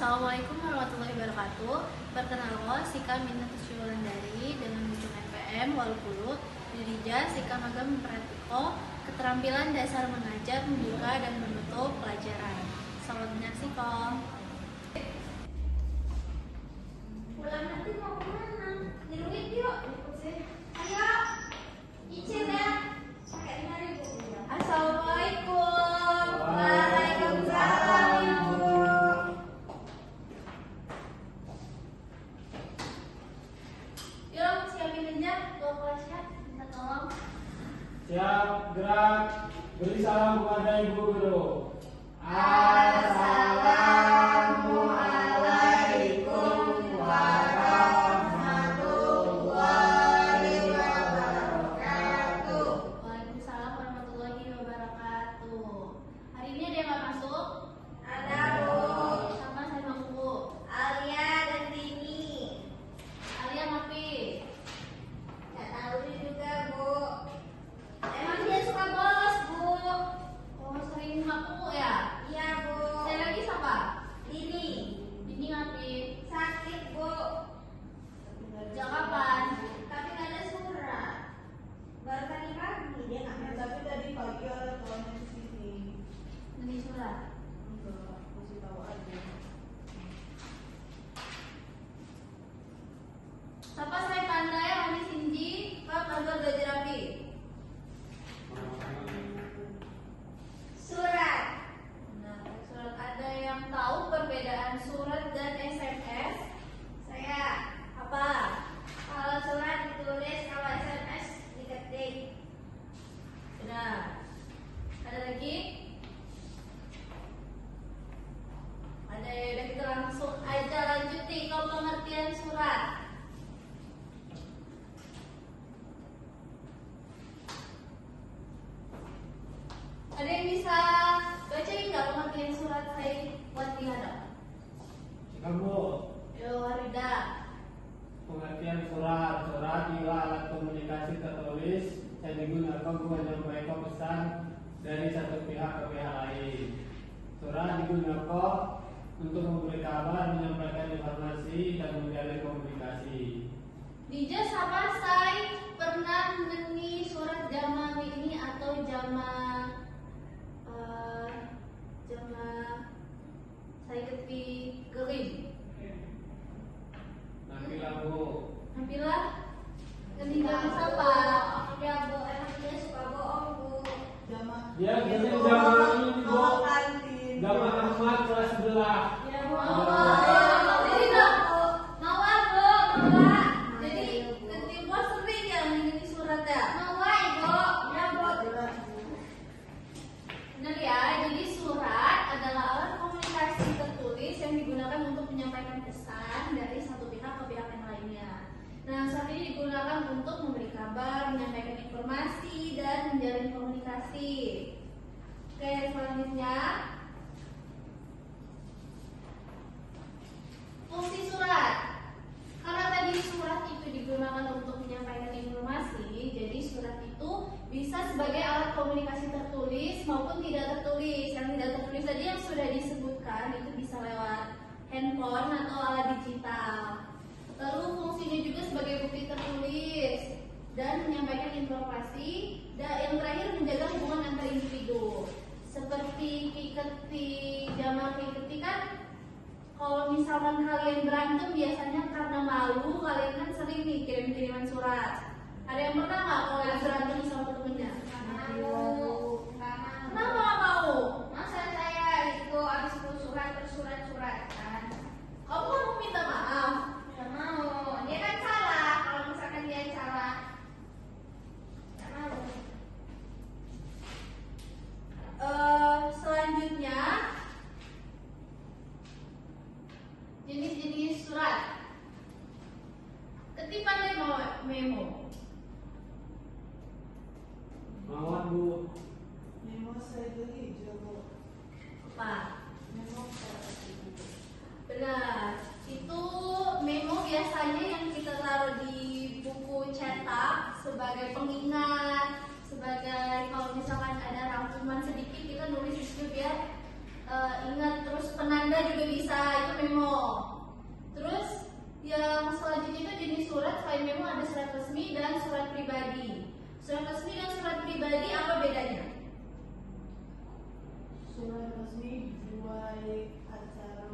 Assalamualaikum warahmatullahi wabarakatuh. Perkenalkan, Sika Minatus Wulandari dengan ujung NPM Walpulu Dirija Sika Magam Pratiko, keterampilan dasar mengajar, membuka dan menutup pelajaran. Selamat menyaksikan. Pulang nanti mau kemana? Nyeruit yuk. Ayo, izin ya. Pakai 5.000. Assalamualaikum. Waalaikumsalam Ibu. Yuk, siapin aja bawa kelasnya. Minta tolong. Siap, gerak. Beri salam kepada Ibu Guru. Assalamualaikum warahmatullahi wabarakatuh. Waalaikumsalam warahmatullahi wabarakatuh. Hari ini ada yang nggak masuk? Ada Bu, Sama saya masuk Bu. Alia dan Tini. Alia ngapi? Nggak tahu juga Bu. Emang dia suka bolos Bu. Oh, sering ngaku ya? Iya Bu. Saya lagi siapa? Tini Ini ngapi? sakit Bu. Sejak kapan? Tapi nggak ada surat. Baru tadi pagi dia nggak masuk. Tapi tadi pagi ada kawannya di sini. Ini surat. Enggak, kasih tahu aja. Siapa saya pandai Rani Sinji, Pak agar belajar rapi. Surat. Nah, surat ada yang tahu perbedaan surat dan SMS? Saya. Apa? Kalau surat ditulis, kalau SMS diketik. Benar. Ada lagi? Ada ya, udah kita langsung aja lanjuti ke pengertian surat. Ada yang bisa bacain nggak pengertian surat saya buat dihadap? Silakan Bu. Yo, Harida. Pengertian surat. Surat ialah alat komunikasi tertulis yang digunakan untuk menyampaikan pesan dari satu pihak ke pihak lain. Surat digunakan untuk memberi kabar, menyampaikan informasi, dan menjalin komunikasi. Dija sama saya pernah mengenai surat jama ini atau jama saya keti gerim. Nampillah Bu. Nampilah ketinggalan siapa? Ya Bu, emang dia suka bohong Bu. Jamaah. Dia gini zaman ini Bu. Bawa kantin. Zaman Ahmad kelas sebelah. Ya Oh, jadi dong. Mawar Bu, mawar. Jadi ketipu sering ya mengenai surat ya. Mawai Bu. Ya Bu. Jelas Bu. Benar ya, jadi surat adalah alat komunikasi tertulis yang digunakan untuk menyampaikan pesan dari satu pihak ke pihak yang lainnya. Nah, saat ini digunakan untuk memberi kabar, menyampaikan informasi, dan menjalin komunikasi. Oke, selanjutnya fungsi surat. Karena tadi surat itu digunakan untuk menyampaikan informasi, jadi surat itu bisa sebagai alat komunikasi tertulis maupun tidak tertulis. Yang tidak tertulis tadi yang sudah disebutkan itu bisa lewat handphone atau alat digital. Lalu fungsinya juga sebagai bukti tertulis dan menyampaikan informasi. Dan yang terakhir menjaga hubungan antar individu. Seperti kiketi, jama kiketi kan kalau misalkan kalian berantem biasanya karena malu kalian kan sering nih kirim-kiriman surat. Ada yang pernah nggak kalau yang berantem sama temennya? Nggak mau. Kenapa nggak mau? Masa saya itu habis surat tersurat-suratan. Kamu nggak mau minta maaf? Nggak mau. Dia kan salah. Kalau misalkan dia yang salah. Nggak mau. Selanjutnya jenis-jenis surat. Ketipan memo. Mawar Bu. Memo saya itu hijau Bu. Apa? Memo saya itu. Benar. Itu memo biasanya yang kita taruh di buku cetak sebagai pengingat, sebagai kalau misalkan ada rangkuman sedikit kita nulis di situ biar ingat. Terus penanda juga bisa, itu memo. Terus yang selanjutnya itu jenis surat. Selain memo ada surat resmi dan surat pribadi. Surat resmi dan surat pribadi apa bedanya? Surat resmi buat acara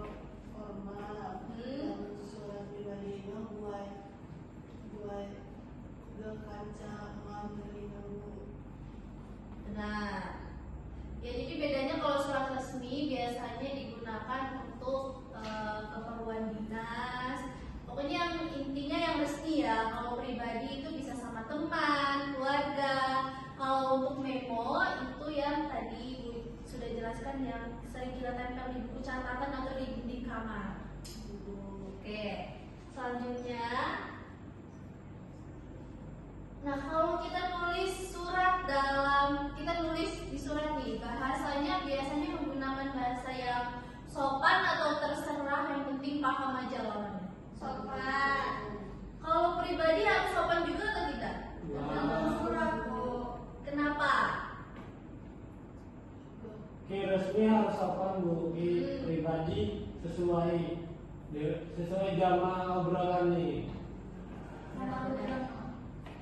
formal. Dan surat pribadinya buat berkaca memberi kamu. Benar. Ya, jadi bedanya kalau surat resmi biasanya digunakan untuk keperluan dinas. Pokoknya yang intinya yang resmi ya. Kalau pribadi itu bisa sama teman, keluarga. Kalau untuk memo itu yang tadi Ibu sudah jelaskan, yang sering kita tempel di buku catatan atau di dinding kamar. Oke. Selanjutnya, nah kalau kita nulis surat kita nulis di surat nih, bahasanya biasanya menggunakan bahasa yang sopan atau terserah, yang penting paham aja lawannya. Sopan. Kalau pribadi harus sopan juga atau tidak? Surat Bu. Kenapa? Ki resmi harus sopan Bu, ki pribadi sesuai jamaah obrolan nih.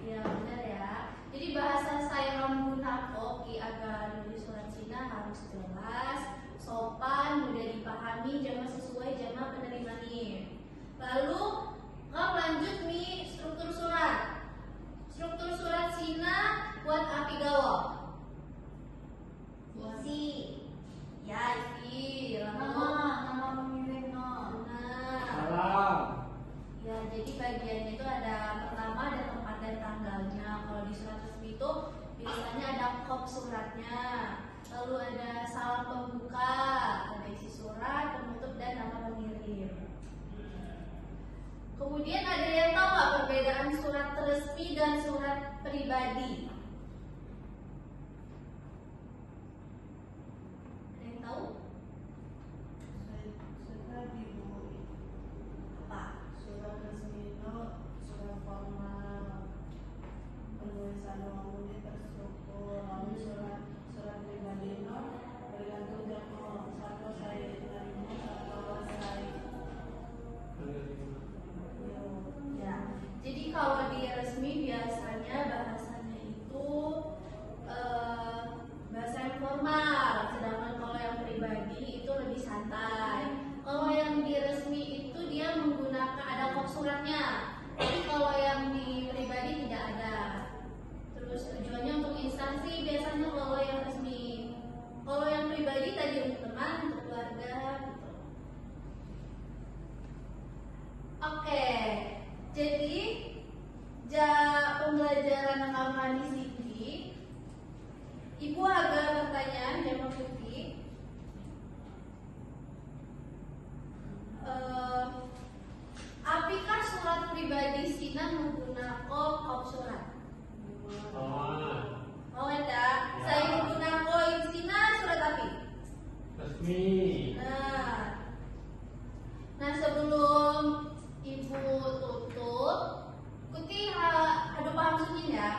Ya benar ya. Jadi bahasa saya menggunakan agar menulis surat Cina harus jelas, sopan, mudah dipahami, jamaah sesuai jamaah penerima nih. Lalu lanjut nih struktur surat. Struktur surat Cina buat api gawok. Isi. Ya isi. Lalu Nama pemilik no. nah, Salam. ya jadi bagiannya itu ada pertama ada tempat dan tanggalnya. Kalau di surat resmi itu biasanya ada kop suratnya. Lalu ada salam pembuka, ada isi surat, penutup dan nama pengirim. Kemudian ada yang tahu nggak perbedaan surat resmi dan surat pribadi? Ada yang tahu? Surat ibu. Apa? Surat resmi itu surat formal. Penulisan umumnya terstruktur. Lalu surat pribadi itu bergantung jadwal. Satu saya terima, satu saya. Ya, jadi kalau di resmi biasanya bahasanya itu bahasa yang formal, sedangkan kalau yang pribadi itu lebih santai. Kalau yang di resmi itu dia menggunakan ada kop suratnya, tapi kalau yang di pribadi tidak ada. Terus tujuannya untuk instansi biasanya kalau yang resmi. Kalau yang pribadi tadi untuk teman, untuk keluarga, gitu. Oke, jadi pembelajaran halaman di sini, Ibu ada pertanyaan yang mau Putih. Apakah surat pribadi Sina menggunakan kop surat? Oh enggak, saya menggunakan Sina surat api. Resmi. Nah sebelum Ibu tutup, Kuti ada paham sunyi ya?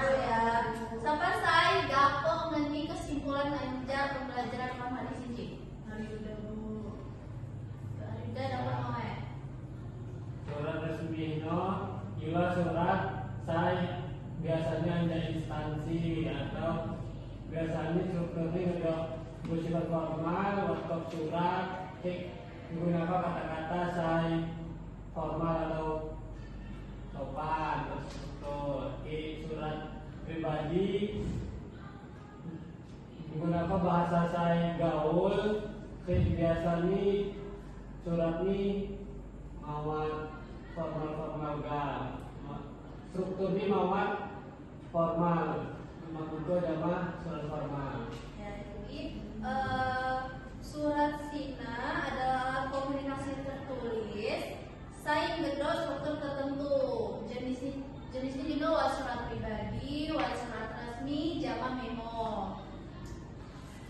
Ya. Sampai saya gapok nanti kesimpulan anja pembelajaran halaman di sini. Hari udah Bu. Udah dapat mau ya? Surat resmi no, juga surat saya biasanya ada instansi atau biasanya strukturnya udah bersifat formal, waktu surat, menggunakan kata-kata saya formal atau sopan, terstruktur. Surat pribadi menggunakan bahasa saya gaul, biasanya surat ini mawat formal struktur ini mawat formal, memang jamaah surat formal. Ya, jadi surat Sina adalah komunikasi tertulis. Saya ngedot struktur tertentu. Jenisnya juga surat pribadi, surat resmi, jamaah memo.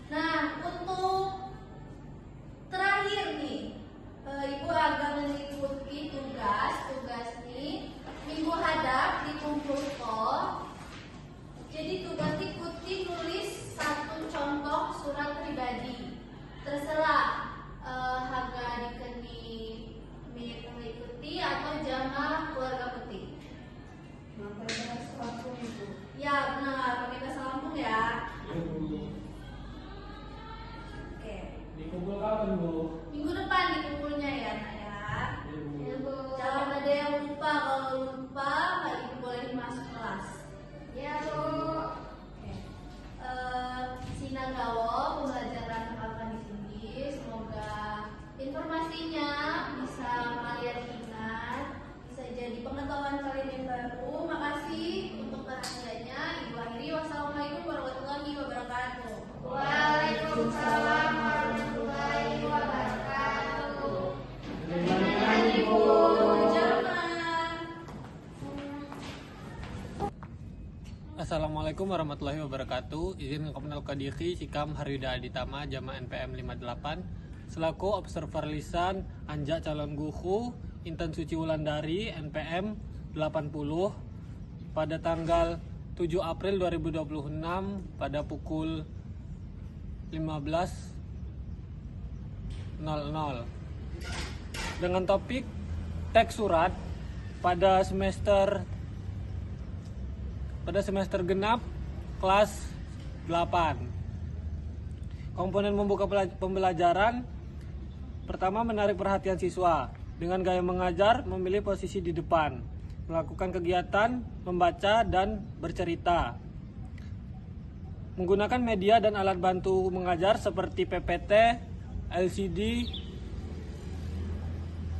Nah, untuk terakhir nih, Ibu akan mengikuti tugas nih minggu hadap dikumpulkan. Jadi tugas ikuti nulis satu contoh mengerti. Pakai bahasa Lampung itu. Ya benar, pakai bahasa Lampung ya. Iya Bu. Oke. Dikumpul kapan Bu? Minggu depan dikumpulnya ya nak ya. Iya Bu. Ya, Bu. Jangan ada yang lupa, kalau lupa Mbak Ibu boleh masuk kelas. Ya, Bu. Oke. Sinagawo pembelajaran apa di sini. Semoga informasinya bisa kalian ingat, bisa jadi pengetahuan kalian yang baru. Makasih untuk perhatiannya. Ibu akhiri. Wassalamualaikum warahmatullahi wabarakatuh. Waalaikumsalam warahmatullahi wabarakatuh. Terima kasih Bu. Jangan. Assalamualaikum warahmatullahi wabarakatuh. Izin Kemenal Kadiki Sikam Haryuda Aditama Jama NPM 58 selaku observer lisan Anja calon guhu Intan Suci Wulandari NPM 80 pada tanggal 7 April 2026 pada pukul 15.00 dengan topik teks surat pada semester genap kelas 8. Komponen membuka pembelajaran pertama, menarik perhatian siswa dengan gaya mengajar, memilih posisi di depan, melakukan kegiatan membaca dan bercerita, menggunakan media dan alat bantu mengajar seperti PPT, LCD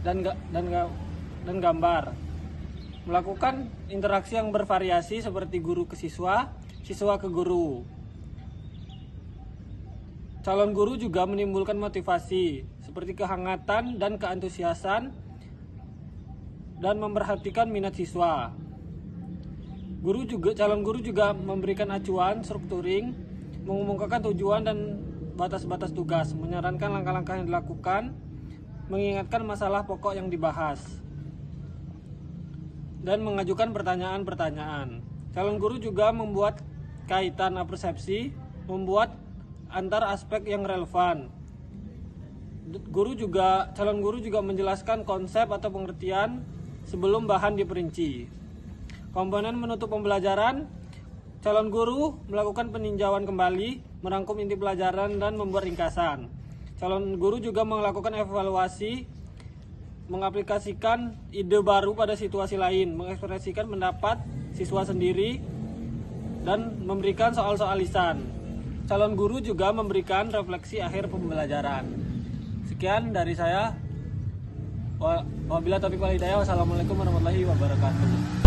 dan gambar, melakukan interaksi yang bervariasi seperti guru ke siswa, siswa ke guru. Calon guru juga menimbulkan motivasi seperti kehangatan dan keantusiasan dan memperhatikan minat siswa. Calon guru juga memberikan acuan, strukturing, mengumumkan tujuan dan batas-batas tugas, menyarankan langkah-langkah yang dilakukan, mengingatkan masalah pokok yang dibahas, dan mengajukan pertanyaan-pertanyaan. Calon guru juga membuat kaitan persepsi, membuat antar aspek yang relevan. Calon guru juga menjelaskan konsep atau pengertian sebelum bahan diperinci. Komponen menutup pembelajaran, calon guru melakukan peninjauan kembali, merangkum inti pelajaran dan membuat ringkasan. Calon guru juga melakukan evaluasi, mengaplikasikan ide baru pada situasi lain, mengekspresikan pendapat siswa sendiri, dan memberikan soal-soal lisan. Calon guru juga memberikan refleksi akhir pembelajaran. Sekian dari saya. Wabillahi taufiq wal hidayah. Wassalamualaikum warahmatullahi wabarakatuh.